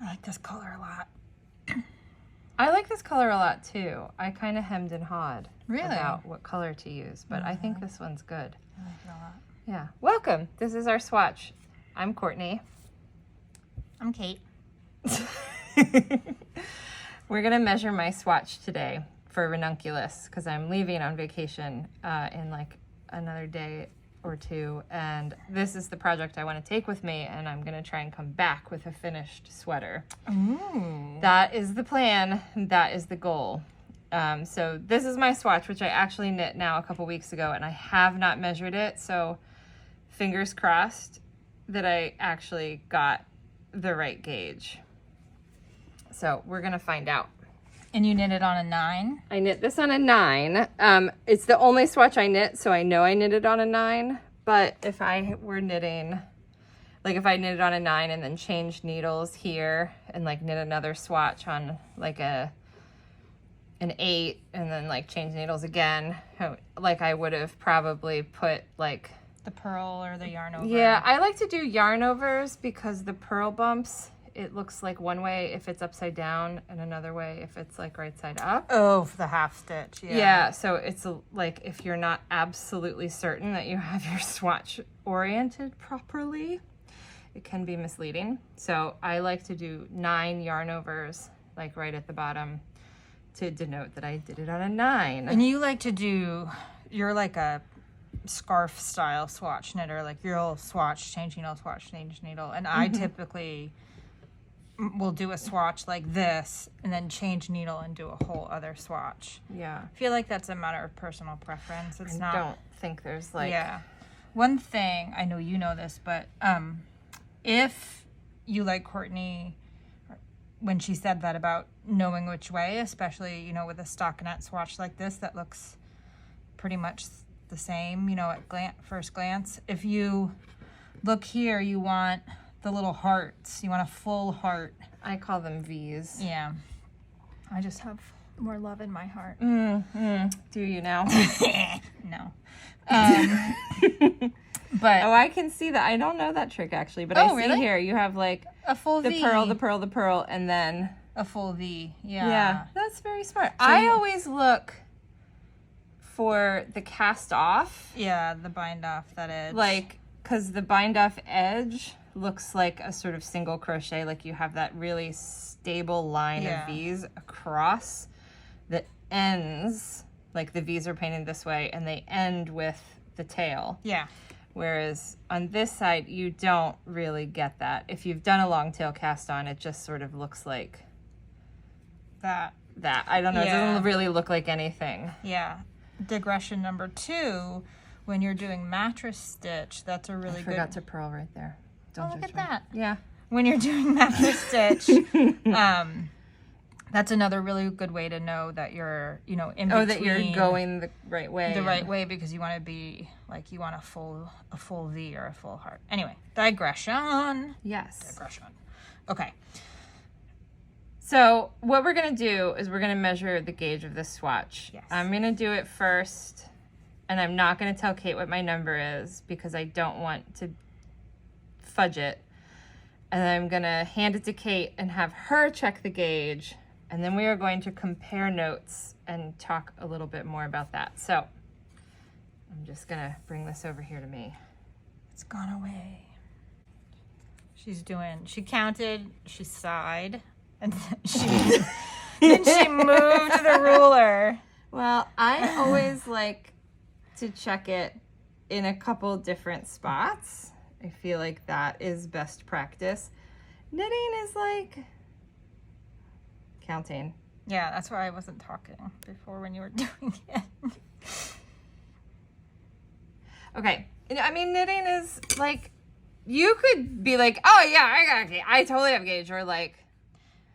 I like this color a lot. I like this color a lot too. I kind of hemmed and hawed Really? about what color to use, but I think this one's good. I like it a lot. Yeah. Welcome. This is our swatch. I'm Courtney. I'm Kate. We're going to measure my swatch today for Ranunculus because I'm leaving on vacation in like another day or two, and this is the project I want to take with me, and I'm going to try and come back with a finished sweater. Ooh. That is the plan. That is the goal. So this is my swatch, which I actually knit now a couple weeks ago, and I have not measured it, so fingers crossed that I actually got the right gauge. So we're going to find out. And you knit it on a 9? I knit this on a 9. It's the only swatch I knit, so I know I knitted on a 9. But if I were knitting, like if I knitted on a 9 and then changed needles here and like knit another swatch on like an 8 and then like change needles again, like I would have probably put like The purl or the yarn over? Yeah, I like to do yarn overs because the purl bumps, it looks like one way if it's upside down and another way if it's like right side up. Oh, for the half stitch. Yeah. Yeah, so it's like if you're not absolutely certain that you have your swatch oriented properly, it can be misleading. So I like to do 9 yarn overs like right at the bottom to denote that I did it on a 9. And you like to do, you're like a scarf style swatch knitter, like you'll swatch, change needle, swatch, change needle. And I typically will do a swatch like this and then change needle and do a whole other swatch. Yeah. I feel like that's a matter of personal preference. It's I not. don't think there's like... Yeah. One thing, I know you know this, but if you like Courtney, when she said that about knowing which way, especially, you know, with a stockinette swatch like this that looks pretty much the same, you know, at first glance. If you look here, you want the little hearts. You want a full heart. I call them V's. Yeah. I just have more love in my heart. Do you now? No. But oh, I can see that. I don't know that trick actually, but I see really? here you have like A full the V. pearl, the pearl, the pearl, and then A full V. Yeah. yeah, that's very smart. I always look for the cast off, Yeah, the bind off that edge. like because the bind off edge looks like a sort of single crochet, like you have that really stable line Yeah. of V's across that ends, like the V's are painted this way and they end with the tail. Yeah. Whereas on this side, you don't really get that. If you've done a long tail cast on, it just sort of looks like That. I don't know. It Yeah. doesn't really look like anything. Yeah. Digression number 2, when you're doing mattress stitch, that's a really I forgot good. to purl right there. Don't Look judge at me. that. Yeah. When you're doing mattress stitch, that's another really good way to know that you're, you know, in between. Oh, that you're going the right way. The right way, because you want to be like, you want a full V or a full heart. Anyway, digression. Yes. Okay. So what we're going to do is we're going to measure the gauge of this swatch. Yes. I'm going to do it first, and I'm not going to tell Kate what my number is because I don't want to fudge it. And I'm going to hand it to Kate and have her check the gauge, and then we are going to compare notes and talk a little bit more about that. So I'm just going to bring this over here to me. It's gone away. She counted, she sighed, and then she moved the ruler. Well, I always like to check it in a couple different spots. I feel like that is best practice. Knitting is like counting. Yeah, that's why I wasn't talking before when you were doing it. Okay. I mean, knitting is like, you could be like, oh yeah, I got a gauge. I totally have a gauge. Or like,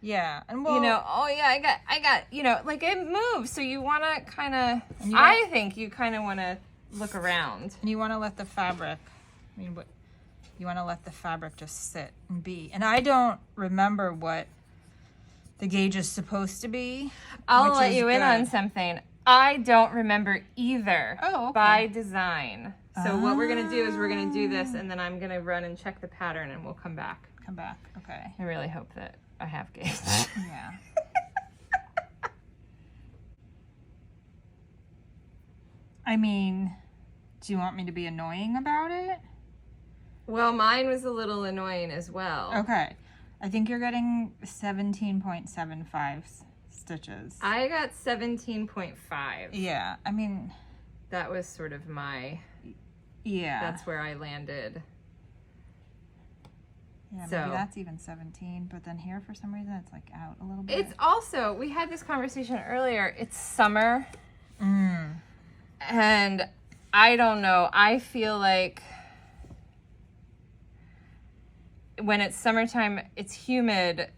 Yeah, and well, you know, oh yeah, I got, you know, like it moves. So you want to kind of, I think you kind of want to look around. and you want to let the fabric. I mean, what you want to let the fabric just sit and be. And I don't remember what the gauge is supposed to be. I'll which let is you in good. on something. I don't remember either. Oh, okay. By design. So what we're going to do is we're going to do this, and then I'm going to run and check the pattern, and we'll come back. Come back. Okay. I really hope that a half gauge. Yeah. I mean, do you want me to be annoying about it? Well, mine was a little annoying as well. Okay. I think you're getting 17.75 stitches. I got 17.5. Yeah, I mean... That was sort of my... Yeah. That's where I landed. Yeah, So- maybe that's even 17, but then here for some reason it's like out a little bit. It's also, we had this conversation earlier, it's summer. And I don't know, I feel like when it's summertime, it's humid.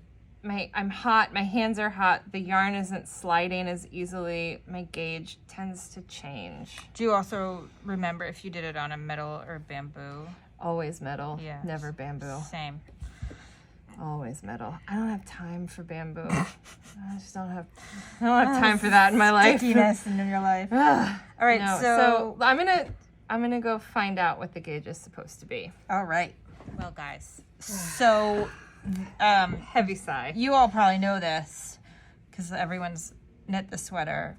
I'm hot, my hands are hot, the yarn isn't sliding as easily, my gauge tends to change. Do you also remember if you did it on a metal or bamboo? Always metal, Yeah. never bamboo. Same. Always metal. I don't have time for bamboo. I just don't have time for that in my life. Stickiness in your life. All right, No, so I'm gonna go find out what the gauge is supposed to be. all right. Well, guys, so Heavy sigh. you all probably know this because everyone's knit the sweater.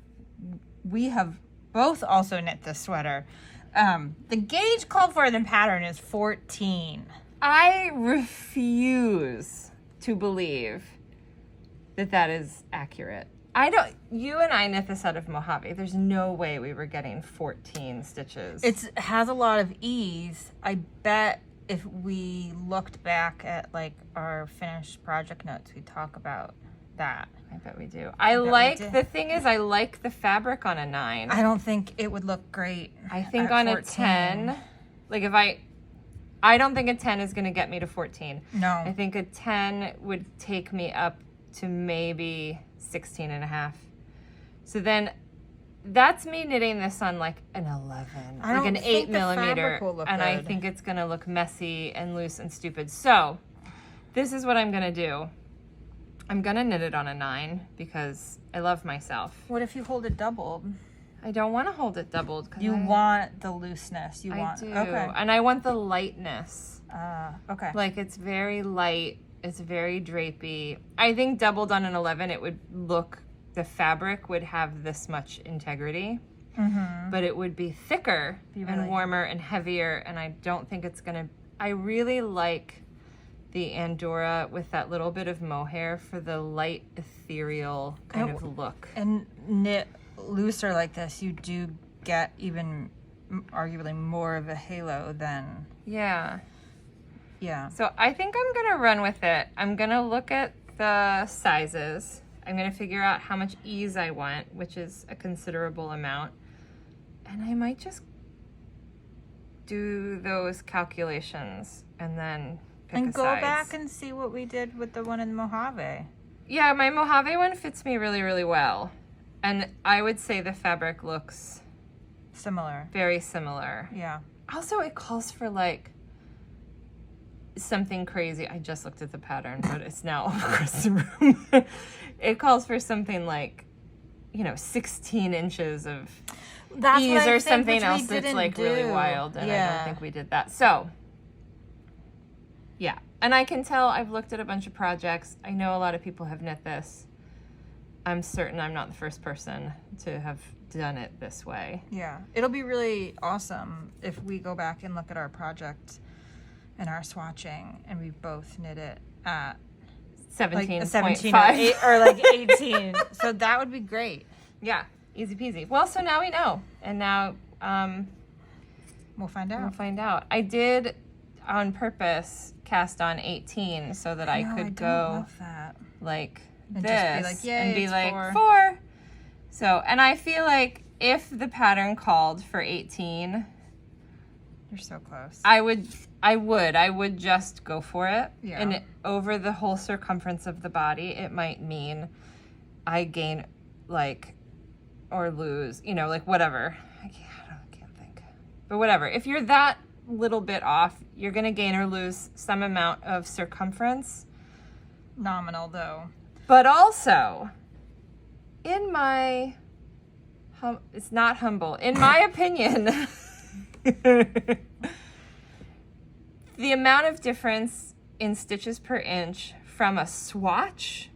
We have both also knit the sweater. The gauge called for in the pattern is 14. I refuse to believe that is accurate. You and I knit this out of Mojave. There's no way we were getting 14 stitches. It has a lot of ease. I bet if we looked back at like our finished project notes, we talk about that. I bet we do. The thing is, I like the fabric on a 9. I don't think it would look great. I think at on 14. a 10, like if I don't think a 10 is going to get me to 14. No. I think a 10 would take me up to maybe 16 and a half. So then that's me knitting this on like an 11, I like don't an think 8 the millimeter. fabric will look And I good. think it's going to look messy and loose and stupid. So this is what I'm going to do. I'm going to knit it on a 9 because I love myself. What if you hold it doubled? I don't want to hold it doubled. You want the looseness. I do. Okay. And I want the lightness. Okay. Like it's very light. It's very drapey. I think doubled on an 11, it would look, the fabric would have this much integrity, but it would be thicker and warmer and heavier. And I don't think it's gonna, I really like the Andorra with that little bit of mohair for the light ethereal kind of look. And knit looser like this, you do get even arguably more of a halo than, Yeah. yeah. So I think I'm gonna run with it. I'm gonna look at the sizes. I'm gonna figure out how much ease I want, which is a considerable amount. And I might just do those calculations and then pick And a go size. back and see what we did with the one in Mojave. Yeah, my Mojave one fits me really, really well. And I would say the fabric looks Similar. very similar. Yeah. Also, it calls for like something crazy. I just looked at the pattern, but it's now across the room. It calls for something like, 16 inches of That's ease what I or think, something which we else that's didn't like really do. wild. And I Yeah. don't think we did that. So, yeah. And I can tell I've looked at a bunch of projects. I know a lot of people have knit this. I'm certain I'm not the first person to have done it this way. Yeah. It'll be really awesome if we go back and look at our project and our swatching and we both knit it at 17.5. like a 17 or like 18. So that would be great. Yeah, easy peasy. Well, so now we know. And now We'll find out. we'll find out. I did on purpose cast on 18 so that I No, could don't go love that. like And this just be like, "Yay, and be it's like 4." 4. So, and I feel like if the pattern called for 18, You're so close. I would just go for it. Yeah. And over the whole circumference of the body, it might mean I gain like or lose, like whatever. I can't think. But whatever. If you're that little bit off, you're going to gain or lose some amount of circumference. Nominal though. But also, in my, it's not humble, in my opinion, the amount of difference in stitches per inch from a swatch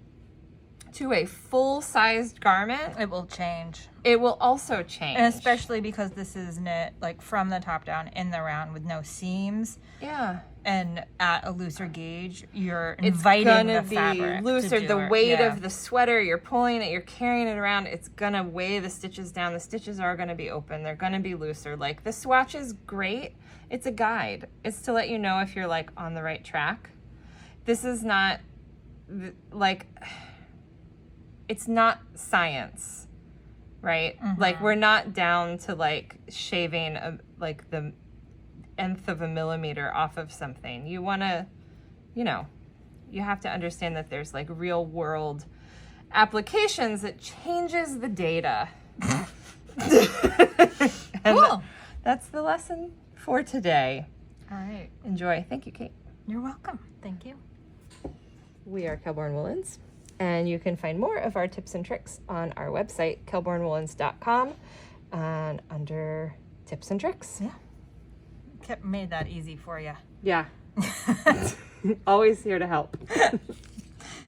to a full-sized garment, It will change. it will also change. And especially because this is knit like from the top down in the round with no seams. Yeah. And at a looser gauge, you're It's inviting gonna the be fabric looser. to do The it. weight Yeah. of the sweater, you're pulling it, you're carrying it around, it's gonna weigh the stitches down. The stitches are gonna be open. They're gonna be looser. Like, the swatch is great. It's a guide. It's to let you know if you're like on the right track. This is not like, it's not science, right? Like, we're not down to like shaving like the nth of a millimeter off of something. You want to, you know, you have to understand that there's like real world applications that changes the data. And Cool. that's the lesson for today. All right. Enjoy. Thank you, Kate. You're welcome. Thank you. We are Kelborn Woolens, and you can find more of our tips and tricks on our website, kelbornwoolens.com, and under tips and tricks. Yeah. Made that easy for you. Yeah. Always here to help.